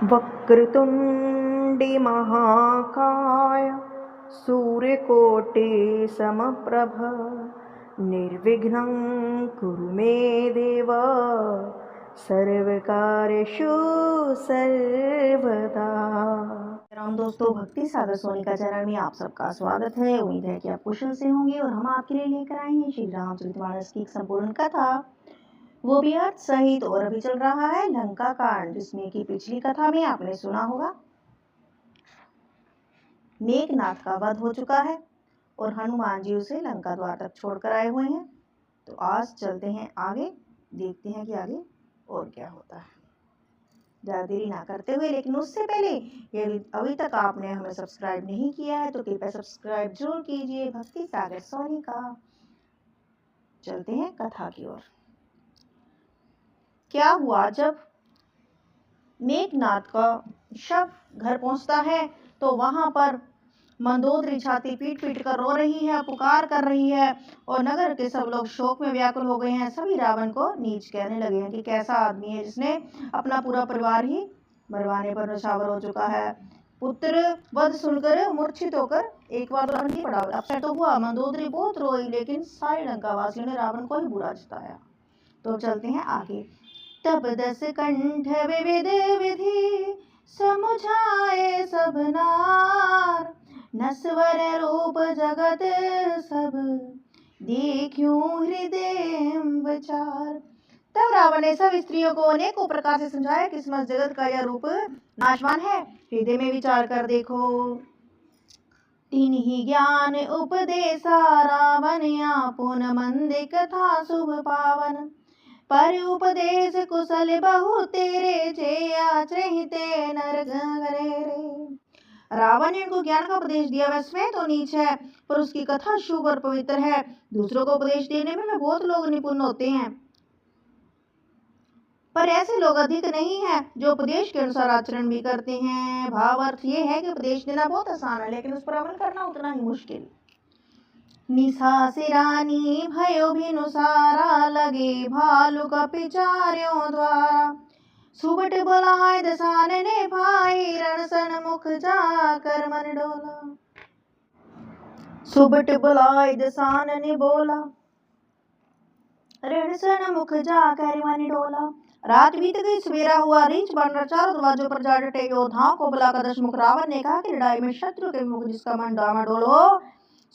वक्रतुण्डी महाकाय सूर्यकोटि समप्रभ निर्विघ्नं कुरु मे देव सर्वकार्येषु सर्वदा। राम दोस्तों, भक्ति सागर सोनिका चैनल में आप सबका स्वागत है। उम्मीद है कि आप कुशल से होंगे और हम आपके लिए लेकर आए हैं श्री रामचरितमानस की एक संपूर्ण कथा, वो भी अर्थ सहित। और अभी चल रहा है लंका कांड, जिसमें कि पिछली कथा में आपने सुना होगा मेघनाथ का वध हो चुका है और हनुमान जी उसे लंका द्वार तक छोड़कर आए हुए हैं। तो आज चलते हैं आगे, देखते हैं कि आगे और क्या होता है। ज़्यादा देरी ना करते हुए, लेकिन उससे पहले यदि अभी तक आपने हमें सब्सक्राइब नहीं किया है तो कृपया सब्सक्राइब जरूर कीजिए भक्ति सागर सोनिका। चलते हैं कथा की ओर। क्या हुआ, जब मेघनाथ का शव घर पहुंचता है तो वहां पर मंदोदरी छाती पीट पीट कर रो रही है, पुकार कर रही है और नगर के सब लोग शोक में व्याकुल हो गए हैं। सभी रावण को नीच कहने लगे हैं कि कैसा आदमी है जिसने अपना पूरा परिवार ही मरवाने पर नशावर हो चुका है। पुत्र वध सुनकर मूर्छित होकर एक बार रावण की पड़ा अपसेट तो हुआ। मंदोदरी बहुत रोई, लेकिन सारे लंका वासियों ने रावण को ही बुरा जताया। तो चलते हैं आगे। तब 10 कंठ विविध विधि समुझाए सब नार, नस्वर रूप जगत सब देखूं हृदय विचार। तब रावण ने सब स्त्रियों को अनेकों प्रकार से समझाया कि समस्त जगत का यह रूप नाशवान है, हृदय में विचार कर देखो। तीन ही ज्ञान उपदेशा रावण आपुन मंद कथा शुभ पावन, पर उपदेश कुशल बहु तेरे जे आचरिते नर रे। रावण ने उनको ज्ञान का उपदेश दिया, वह स्वयं तो नीच है पर उसकी कथा शुभ और पवित्र है। दूसरों को उपदेश देने में बहुत लोग निपुण होते हैं, पर ऐसे लोग अधिक नहीं हैं जो उपदेश के अनुसार आचरण भी करते हैं। भावार्थ ये है कि उपदेश देना बहुत आसान है, लेकिन उस पर अमल करना उतना ही मुश्किल। निशा सिरानी भयो भिनुसारा, लगे भालू का पिचार्यों द्वारा, सुबट बुलाए दसान ने भाई, रणसन मुख जाकर मन डोला। सुबट बुलाए दसान ने बोला, रणसन मुख जाकर मन डोला। रात बीत गई, सवेरा हुआ, रीछ बांधकर चारों दरवाजों पर जा डटे। योद्धाओं को बुलाकर दशमुख रावण ने कहा कि लड़ाई में शत्रु के मुख जिसका मन डामाडोल हो,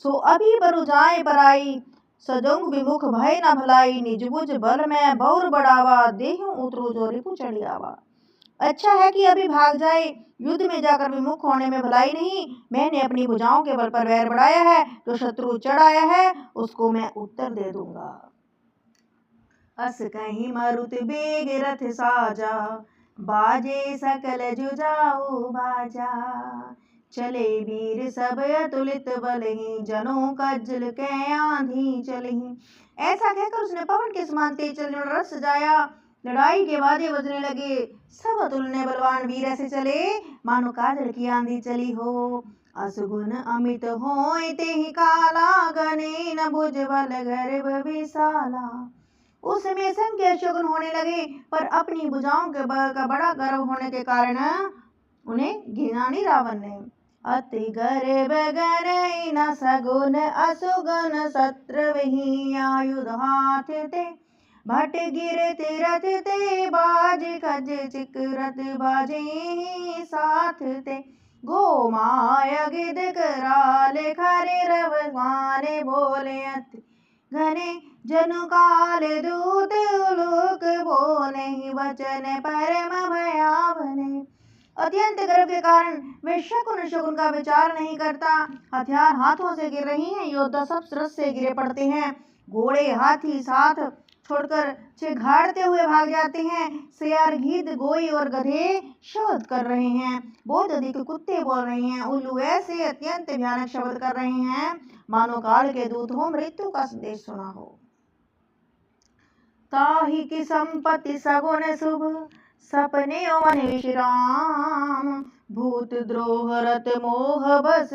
सो अभी बरु जाए पराई, सजोंग विमुख भय न भलाई, निज बुझ बल में बौर बढ़ावा, देहु उतरू जो रिपु चढ़ियावा। अच्छा है कि अभी भाग जाए, युद्ध में जाकर विमुख होने में भलाई नहीं। मैंने अपनी भुजाओं के बल पर वैर बढ़ाया है, जो शत्रु चढ़ाया है उसको मैं उत्तर दे दूंगा। अस कहीं मरुत बेग रथ साजा, बाजे सकल जुजाऊ बाजा, चले वीर सब अतुलित बलहि, जनों का जल के आंधी चलहि। ऐसा कहकर उसने पवन के समान तेज चलने वाला रथ सजाया। लड़ाई के बाजे बजने लगे, सब अतुलनीय बलवान वीर ऐसे चले मानो काजल की आंधी चली हो। असुगुन अमित होय तेहि काला, गने न भुज बल गर्भ विशाला। उसमें संख्या शगुन होने लगे, पर अपनी भुजाओं के बल का बड़ा गर्व होने के कारण उन्हें घिना नहीं रावण ने। अति गर्भ गनई न सगुन, असुगन शत्रु वही आयुध हाथ ते, भट गिरत रथ ते बाज खज चिकरत बाजे साथ ते। गो माया गिद कराल खरे रवाने बोले, अति घने जनु काल दूत उलूक बोले, वचन परम भयावने। अत्यंत गर्व के कारण वे शकुन शकुन का विचार नहीं करता। हथियार हाथों से गिर रही हैं, योद्धा सब रथ से गिरे पड़ते हैं। घोड़े हाथी साथ छोड़कर चिघाड़ते हुए भाग जाते हैं। सियार गीद गोई और गधे शब्द कर रहे हैं, बहुत अधिक कुत्ते बोल रहे हैं। उल्लू ऐसे अत्यंत भयानक शब्द कर रहे हैं मानो काल के दूत हो, मृत्यु का संदेश सुना हो। ताहि की संपत्ति सगुन शुभ, सपने मन विश्राम, भूत द्रोह रत मोह बस,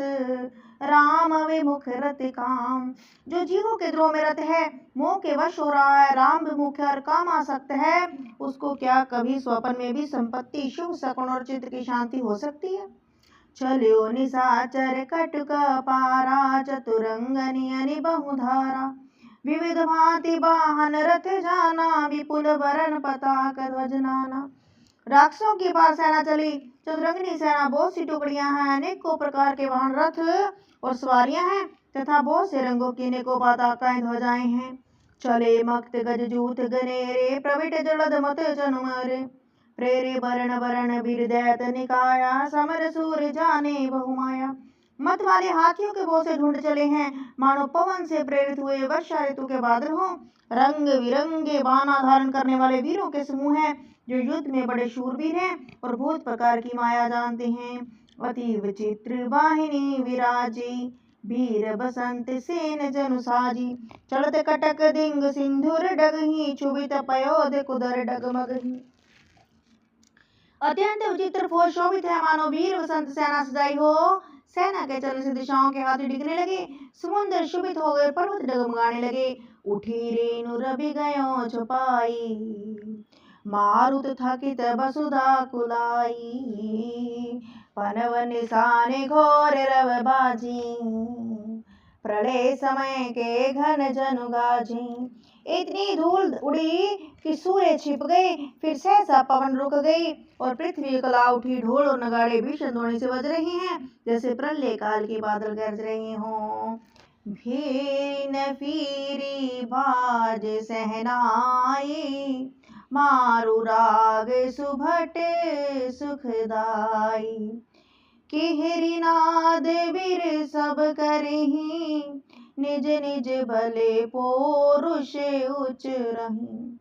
राम विमुख रत काम। जो जीवों के द्रोह में रत है, मोह के वश हो रहा है, राम विमुख और काम आसक्त है, उसको क्या कभी स्वप्न में भी संपत्ति, शुभ शकुन और चित्त की शांति हो सकती है? चल्यो निशाचर कटुक पारा, चतुरंग नियनि बहुधारा। विविध भांति वाहन रथ जाना, विपुल वरण पताक ध्वज नाना। राक्षसों के पास सेना चली, चतुरंगनी सेना, बहुत सी टुकड़ियां हैं, अनेकों प्रकार के वाहन रथ और सवारियां हैं, तथा बहुत से रंगों की अनेकों पताकाएं ध्वजाएं हैं। चले मक्त गज जूथ गनेरे, प्रविट जलद मत जनुमरे। प्रेरे वरण वरण वीर दैत निकाया, समर सूर जाने बहुमाया। मत वाले हाथियों के बहुत से झुंड चले हैं, मानो पवन से प्रेरित हुए वर्षा ऋतु के बादल हों। रंग बिरंगे बाना धारण करने वाले वीरों के समूह हैं, जो युद्ध में बड़े शूरवीर हैं और बहुत प्रकार की माया जानते हैं। अति विचित्र वाहिनी विराजी, वीर बसंत सेन जनु साजी। चलत कटक दिंग सिंधुर डगही, क्षुभित पयोध कुदर डगमगही। अत्यंत विचित्र फौज शोभित है, मानो वीर बसंत सेना सजाई हो। सेना के चलने से दिशाओं के हाथी डिगने लगे, समुद्र शुभित हो गए, पर्वत डगमगाने लगे। उठी रेणु रवि गयो छुपाई, मारुत थकित वसुधा कुलाई। पनव निशाने घोर रव बाजी, प्रलय समय के घन जनु गाजी। इतनी धूल उड़ी कि सूर्य छिप गए, फिर सहसा पवन रुक गई और पृथ्वी कला उठी। ढोल और नगाड़े भीषण ध्वनि से बज रहे हैं, जैसे प्रलय काल के बादल गरज रहे हों। भीन फीरी बाज सहनाई, मारु राग सुभट सुखदाई। केहरी नाद वीर सब करही, निज निज भले पौरुष उच्च रही।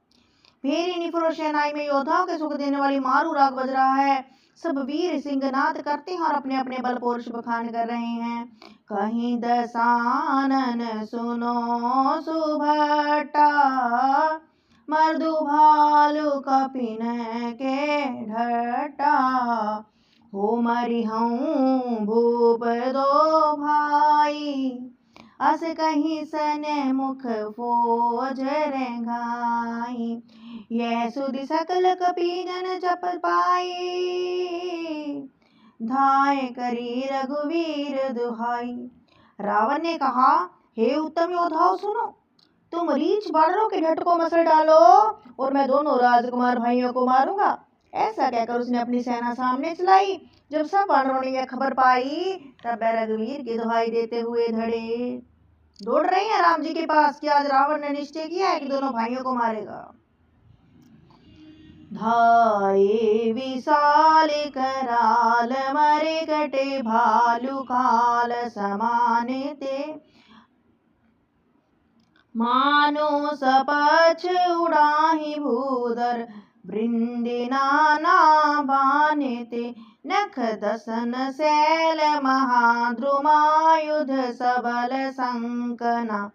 भेरी निपुर सेनाई में योद्धाओं के सुख देने वाली मारू राग बज रहा है। सब वीर सिंहनाद करते हैं और अपने अपने बल पौरुष बखान कर रहे हैं। कहीं दसानन सुनो सुभटा, मर्दु भालु कपिन के ढटा। हो मरिहऊँ भूप दो भाई, अस कहीं सन मुख फौज रेंगाई। यह सुधि सकल कपीजन जप पाई, धाय करी रघुवीर दुहाई। रावण ने कहा, हे उत्तम योद्धाओं सुनो, तुम रीछ बानरों के ढट को मसल डालो और मैं दोनों राजकुमार भाइयों को मारूंगा। ऐसा कहकर उसने अपनी सेना सामने चलाई। जब सब वानरों ने यह खबर पाई, तब वह रघुवीर की दुहाई देते हुए दौड़ रहे हैं राम जी के पास कि आज रावण ने निश्चय किया है कि दोनों भाइयों को मारेगा। धाये विशाल कराल, मरे कटे भालू काल समाने ते। मानो सपछ उड़ाही भूधर, वृंदे नाना बाने ते। नख दसन शैल महाद्रुमायुध, सबल संकना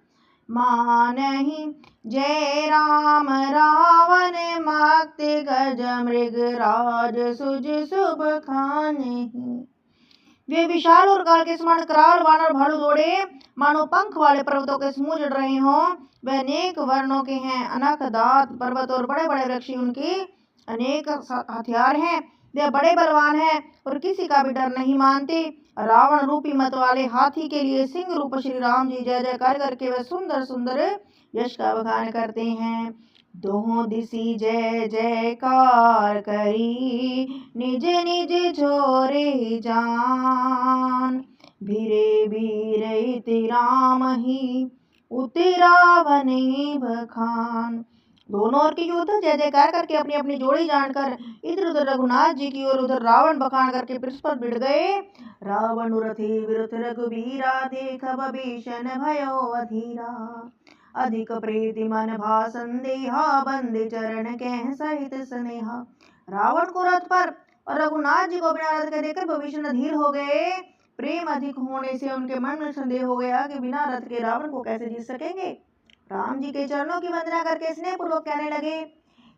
मानहि। जय राम रावण माक्ति, गज मृग राज सुज शुभ खानहि। वे विशाल और काल के समान कराल वानर भालू दौड़े, मानो पंख वाले पर्वतों के समूह जड़ रहे हों। वे अनेक वर्णों के हैं, अनक दांत पर्वत और बड़े बड़े वृक्ष उनके अनेक हथियार हैं। वे बड़े बलवान हैं और किसी का भी डर नहीं मानते। रावण रूपी मत वाले हाथी के लिए सिंह रूप श्री राम जी जय जयकार करके वे सुंदर सुंदर यश का बखान करते हैं। दोहों दिशि जय जयकार करी, निज निज छोरे जान। भीरे भीरे राम ही, उति रावण बखान। दोनों ओर के योद्धा जय जयकार करके अपनी अपनी जोड़ी जानकर इधर उधर रघुनाथ जी की ओर, उधर रावण बखान करके परस्पर भिड़ गए। रावण रथी विरुथ रघुबीरा, देख भीषण भयो अधीरा। अधिक प्रीति मन भा संदेहा, बंदे चरण कह सहित स्नेहा। रावण को रथ पर और रघुनाथ जी को बिना रथ के देखकर भीषण अधीर हो गए। प्रेम अधिक होने से उनके मन में संदेह हो गया कि बिना रथ के रावण को कैसे जीत सकेंगे। राम जी के चरणों की वंदना करके स्नेह पूर्वक कहने लगे,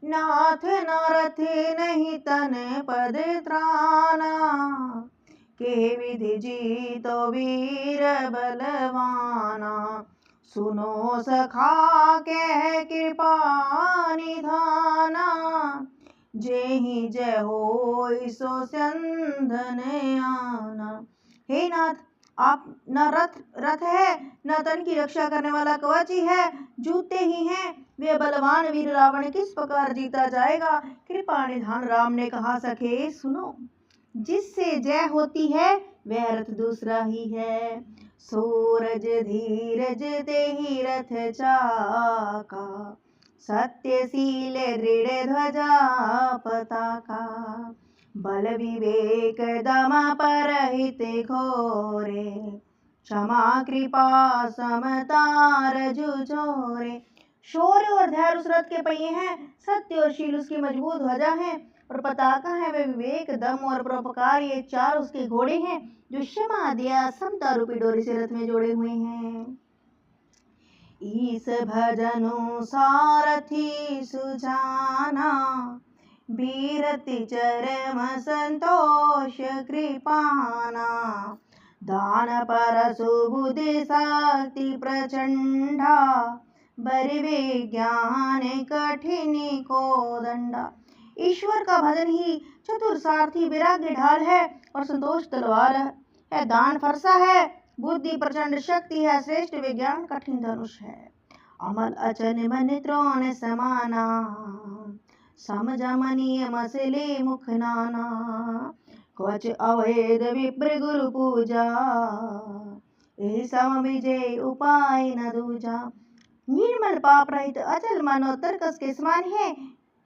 नाथ न रथ नहीं तन पद त्राना, के विधि जीतो वीर बलवाना। सुनो सखा कह कृपा निधाना, जेहि जय होय सो स्यंधन आना। हे नाथ, आप न रथ है, न तन की रक्षा करने वाला कवच ही है, जूते ही हैं वे बलवान वीर रावण किस प्रकार जीता जाएगा। कृपा निधान राम ने कहा, सखे सुनो, जिससे जय होती है वह रथ दूसरा ही है। सूरज धीरज तेहि रथ चाका, सत्यशील दृढ़ ध्वजा पताका। बल विवेक दम परहित घोरे, क्षमा कृपा समता रजु जोरे। शौर्य और धैर्य उस रथ के पहिए हैं, सत्य और शील उसकी मजबूत ध्वजा है, और पताका है वे विवेक दम और परोपकार, ये चार उसके घोड़े हैं जो क्षमा दया समता रूपी डोरी से रथ में जोड़े हुए हैं। ईस भजनु सारथी सुजाना, बीरति चरम संतोष कृपाना। दान पर सुबुद्धि शक्ति प्रचंडा, बर विज्ञान कठिन को दंडा। ईश्वर का भजन ही चतुर सारथी वैराग्य ढाल है, और संतोष तलवार है। दान फरसा है, बुद्धि प्रचंड शक्ति है, श्रेष्ठ विज्ञान कठिन धनुष है। अमल अचन मन त्रोण समाना, समझमनीय मसले मुख नाना। कवच अवैध विप्र गुरु पूजा, यही सम विजय उपाय न दूजा। निर्मल पाप रहित अचल मन और तर्कस के समान है।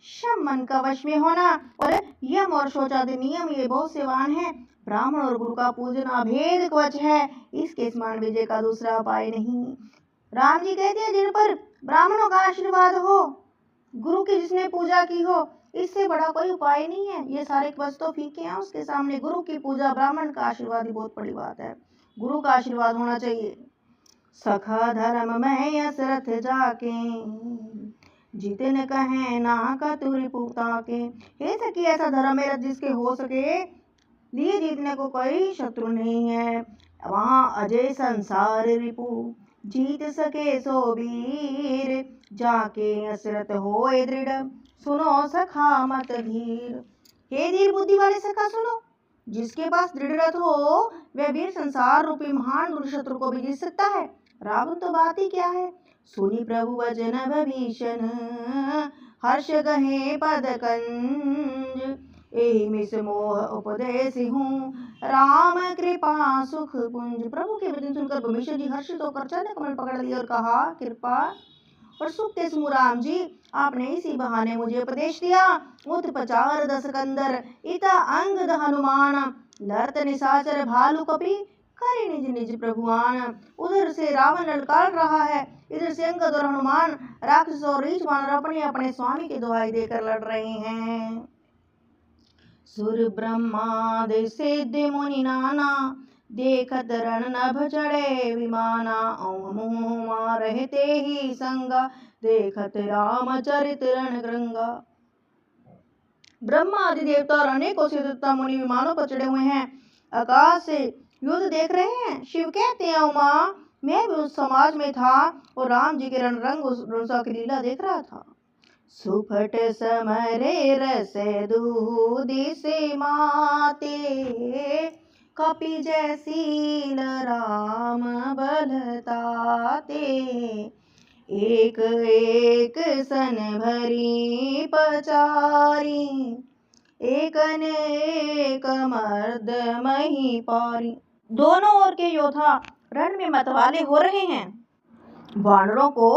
शम मन का वश में होना और यम और शौचादि नियम ये बहुत सेवान है। ब्राह्मण और गुरु का पूजन अभेद कवच है, इसके समान विजय का दूसरा उपाय नहीं। राम जी कहते हैं, जिन पर ब्राह्मणों का आशीर्वाद हो, गुरु की जिसने पूजा की हो, इससे बड़ा कोई उपाय नहीं है। ये सारे कवच तो फीके हैं उसके सामने। गुरु की पूजा, ब्राह्मण का आशीर्वाद ही बहुत बड़ी बात है। गुरु का आशीर्वाद होना चाहिए। सखा धर्म में असरथ जाके, जितने कहे ना कतुरी पूता के। हे सखी, ऐसा धर्म मेरा जिसके हो सके, लिए जीतने को कोई शत्रु नहीं है। वहाँ अजय संसार रिपु, जीत सके सो वीर, जाके असरथ होए दृढ़, सुनो सखा मत धीर। हे धीर बुद्धि वाले सखा सुनो, जिसके पास दृढ़ रथ हो वह वीर संसार रूपी महान दुर्शत्रु को भी जीत सकता है। रावण तो बात ही क्या है। सुनी प्रभु वचन भीषण, हर्ष गहे पद कंज, एहि मिस मोह उपदेश हूँ, राम कृपा सुख पुंज। प्रभु के वचन सुनकर भीषण जी हर्षित होकर चरण कमल पकड़ लिया और कहा, कृपा और सुख के समूह राम जी, आपने इसी बहाने मुझे उपदेश दिया। उत पचार दस कंदर, इता अंगद हनुमान, लरत निशाचर भालू कपि, करे निज निज प्रभुआन। उधर से रावण ललकार रहा है, इधर से अंगद और हनुमान राक्षस और रीछ वानर अपने अपने स्वामी की दुहाई देकर लड़ रहे हैं। सुर ब्रह्मादि सिद्धि मुनि नाना, देखत रण नभ चढ़े विमाना। औ मुँह मारहि तेहि संगा, देखत रामचरित रण गंगा। ब्रह्मा आदि देवता और अनेकों सिद्धता मुनि विमानों पर चढ़े हुए हैं, आकाश से युद्ध देख रहे हैं। शिव कहते हैं, उमा मैं भी उस समाज में था और राम जी के रणरंग उस की लीला देख रहा था। सुफट समरे रस दूधि से माते, कपि जयशील राम बलताते। एक एक सन भरी पचारी, एक अनेक मर्द मही पारी। दोनों ओर के योद्धा रण में मतवाले हो रहे हैं। वानरों को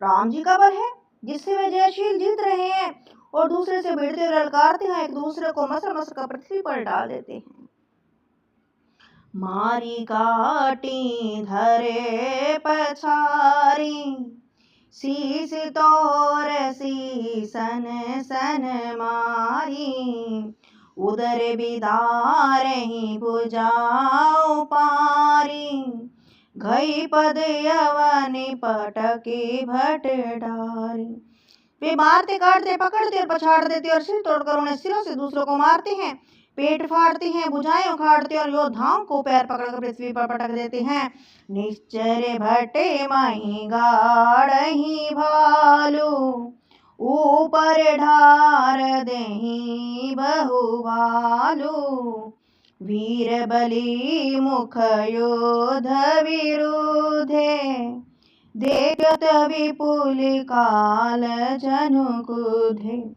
राम जी का बल है, जिससे वे जयशील जीत रहे हैं, और दूसरे से भिड़ते ललकारते हैं, एक दूसरे को मसल मसल कर पृथ्वी पर डाल देते हैं। मारी काटी धरे पछारी, शीस तोर शीसन सन मारी। उदर बिदारहि भुजाओ पारी, घई पद यवनि पटके भट डारी। वे मारते काटते पकड़ते और पछाड़ देते और सिर तोड़कर उन्हें सिरों से दूसरों को मारते हैं। पेट फाड़ते हैं, भुजाएं उखाड़ते और योद्धाओं को पैर पकड़कर पृथ्वी पर पटक देते हैं। निश्चर भटे मही गाड़ही भालू, ऊपर ढार देही बहुभालू। वीर बलि मुख योध विरुधे, देखत विपुल काल जनु कुधे।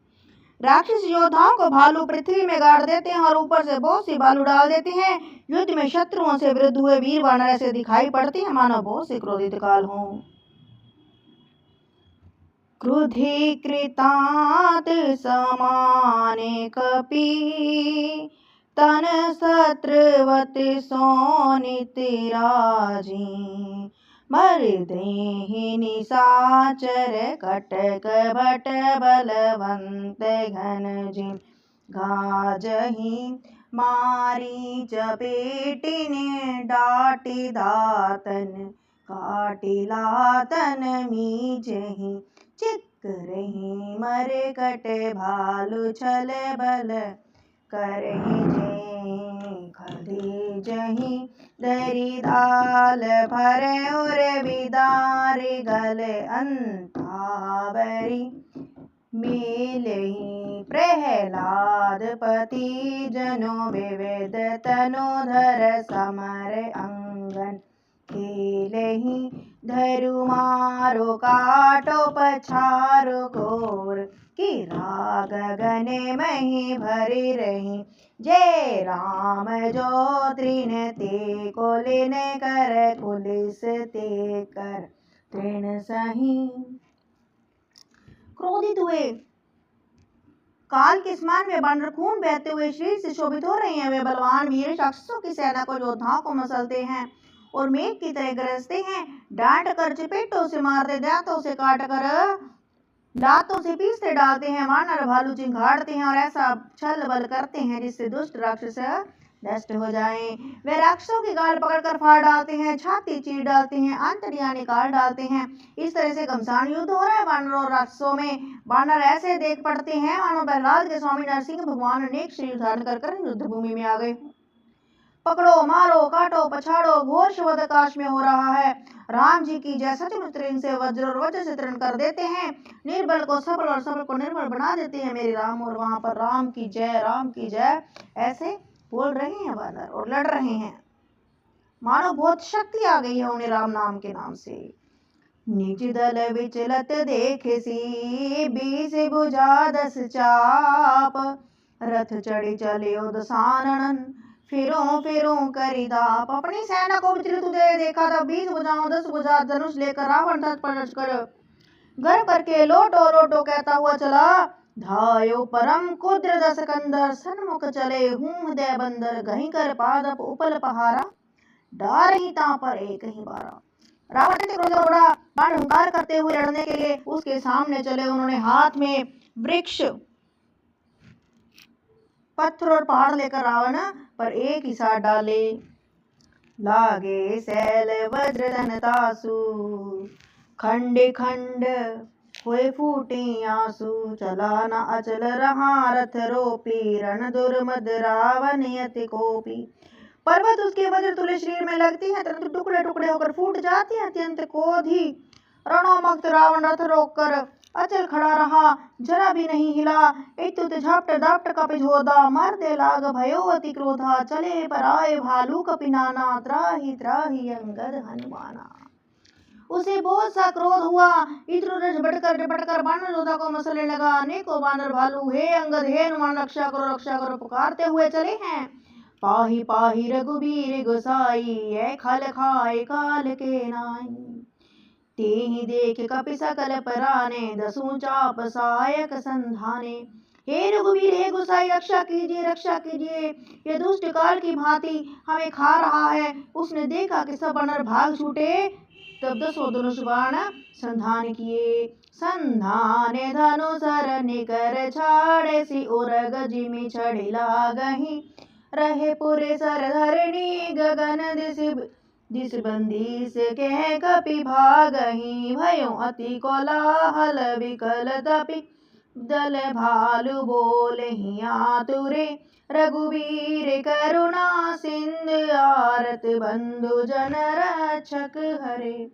राक्षस योद्धाओं को भालू पृथ्वी में गाड़ देते हैं और ऊपर से बहुत सी बालू डाल देते हैं। युद्ध में शत्रुओं से विरुद्ध हुए वीर वानर ऐसे दिखाई पड़ते हैं मानो बहुत से क्रोधित काल हों। क्रुधीकृतात् समाने कपि, तन शत्रुवत सोनित राजी। मर्देहि निशाचर कटक भट बलवंत घन जिन गाजहि। मारी चपेटिने डाटी दातन, काटी लातन मीजहि। चिक्करहि मरकट भालू छल बल, करहि जे खदी जहि। दरी दाल भर उर बिदार गल अंतावरी। मिलहि प्रहलाद पति जनो विविध तनोधर समर अंगन। खेलहि धरु मारो काटो पछारो घोर, कि राग गगने मही भरी रही। जय राम जो तृण ते कोलिन कर, कुलिस ते कर तृण सही। क्रोधित हुए काल के स्मान में बानर खून बहते हुए शरीर से शोभित हो रहे हैं। वे बलवान वीर राक्षसों की सेना को योद्धाओं को मसलते हैं और मेघ की तरह गरजते हैं। डांट कर चपेटों से मारते, दांतों से काट कर दांतों से पीसते डालते हैं। वानर भालू चिंघाड़ते हैं और ऐसा छल बल करते हैं जिससे दुष्ट राक्षस नष्ट हो जाएं। वे राक्षसों की गाल पकड़कर फाड़ डालते हैं, छाती चीर डालते हैं, आंतड़ियां निकाल डालते हैं। इस तरह से घमसान युद्ध हो रहा है वानर और राक्षसों में। वानर ऐसे देख पड़ते हैं मानो प्रहलाद के स्वामी नरसिंह भगवान अनेक शरीर धारण कर युद्ध भूमि में आ गए। पकड़ो मारो काटो पछाड़ो घोर शब्द आकाश में हो रहा है। राम जी की जय सचमुच तृण से वज्र और वज्र से तृण कर देते हैं। निर्बल को सबल और सबल को निर्बल बना देते हैं मेरे राम। और वहां पर राम की जय ऐसे बोल रहे हैं वानर और लड़ रहे हैं मानो बहुत शक्ति आ गई है उन्हें राम नाम के नाम से। निज दल विचलत देखे सी, 20 भुजा 10 चाप। रथ चढ़ी चले दसानन, फिरो करी दाप। अपनी सेना को विचलित हुए देखा तब 20 भुजाओं 10 भुजा धनुष लेकर रावण रथ पर कर घर करके लोटो कहता हुआ चला। धायो परम कुद्र 10 कंदर, सन्मुख चले हूँ दे बंदर। गही कर पादप उपल पहारा, डार ही ता पर एक ही बारा। रावण ने क्रोध उड़ा, बाण हुंकार करते हुए लड़ने के लिए उसके सामने चले। उन्होंने हाथ में वृक्ष पत्थर और पहाड़ लेकर रावण पर एक ही साथ डाले। लागे सैल वज्र धन तासु, खंड खंड हुए फूटे आंसू। चला न अचल रहा रथ रोपी, रण दुर्मद रावण यति कोपी। पर्वत उसके वज्र तुल्य शरीर में लगती है, परंतु टुकड़े टुकड़े होकर फूट जाती है। अत्यंत क्रोधी रणोन्मत्त रावण रथ रोककर अचल खड़ा रहा, जरा भी नहीं हिला। इत्युत झपट दापट कपि झोदा, मर दे लाग भयो अति क्रोधा। चले पर आए भालू कपि नाना, त्राहि त्राहि अंगद हनुमाना। उसे बहुत सा क्रोध हुआ, इधर उधर झपटकर बानर योद्धा को मसलने लगा। अनेकों बानर भालू हे अंगद हे हनुमान रक्षा करो पुकारते हुए चले हैं। पाही पाही रघुबीर गोसाई, ऐ खल खाए काल के नाई। तेहि देख कपि सकल पराने, दसों चाप सहायक संधाने। हे रघुवीर हे गोसाई रक्षा कीजिए, ये दुष्ट काल की भांति हमें खा रहा है। उसने देखा कि सब वानर भाग छूटे, तब 10 धनुष बाण संधान किए। संधाने धनुष निकर छाड़े, सी उरग जिमि छड़ी लागहि। रहे पुरे सर धरणी गगन दिस बंदीस के कपि भागहि। भयो अति कोलाहल विकल तपि, दल भालु बोले आतुरे, रघुवीर करुणा सिंधु आरत बंधु जन रक्षक हरे।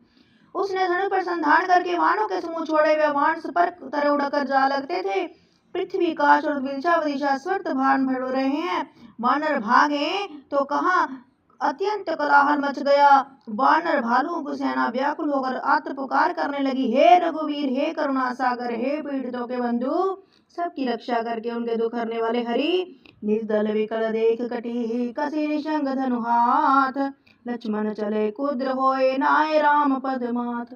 उसने धनुष पर संधान करके वाणों के समूह छोड़े हुए बाण पर तरह उड़कर जा लगते थे। पृथ्वी काश और दिशा स्वर्त भान भर रहे हैं। वानर भागे तो कहाँ अत्यंत कोलाहल मच गया। वानर भालुओं की सेना व्याकुल होकर आत्र पुकार करने लगी, हे रघुवीर, हे करुणा सागर, हे पीड़ितों के बंधु, सबकी रक्षा करके उनके दुख हरने वाले हरि। निज दल विकल देख कटी, कसी निशंग धनु हाथ, लक्ष्मण चले कुद्र होए, नाय राम पद मात।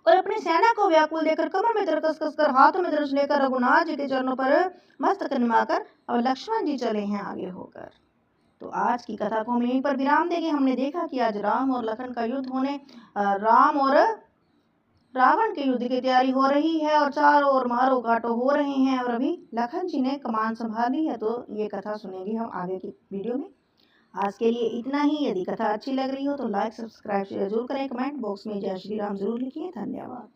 और अपनी सेना को व्याकुल देखकर कमर में धनुष कस कर हाथों में धनुष लेकर रघुनाथ जी के चरणों पर मस्तक निमाकर अब लक्ष्मण जी चले हैं आगे होकर। तो आज की कथा को हम यहीं पर विराम देंगे। हमने देखा कि आज राम और लखन का युद्ध होने, राम और रावण के युद्ध की तैयारी हो रही है और चारों ओर मारो काटो हो रहे हैं और अभी लखन जी ने कमान संभाली है। तो ये कथा सुनेंगे हम आगे की वीडियो में। आज के लिए इतना ही। यदि कथा अच्छी लग रही हो तो लाइक सब्सक्राइब शेयर जरूर करें। कमेंट बॉक्स में जय श्री राम जरूर लिखिए। धन्यवाद।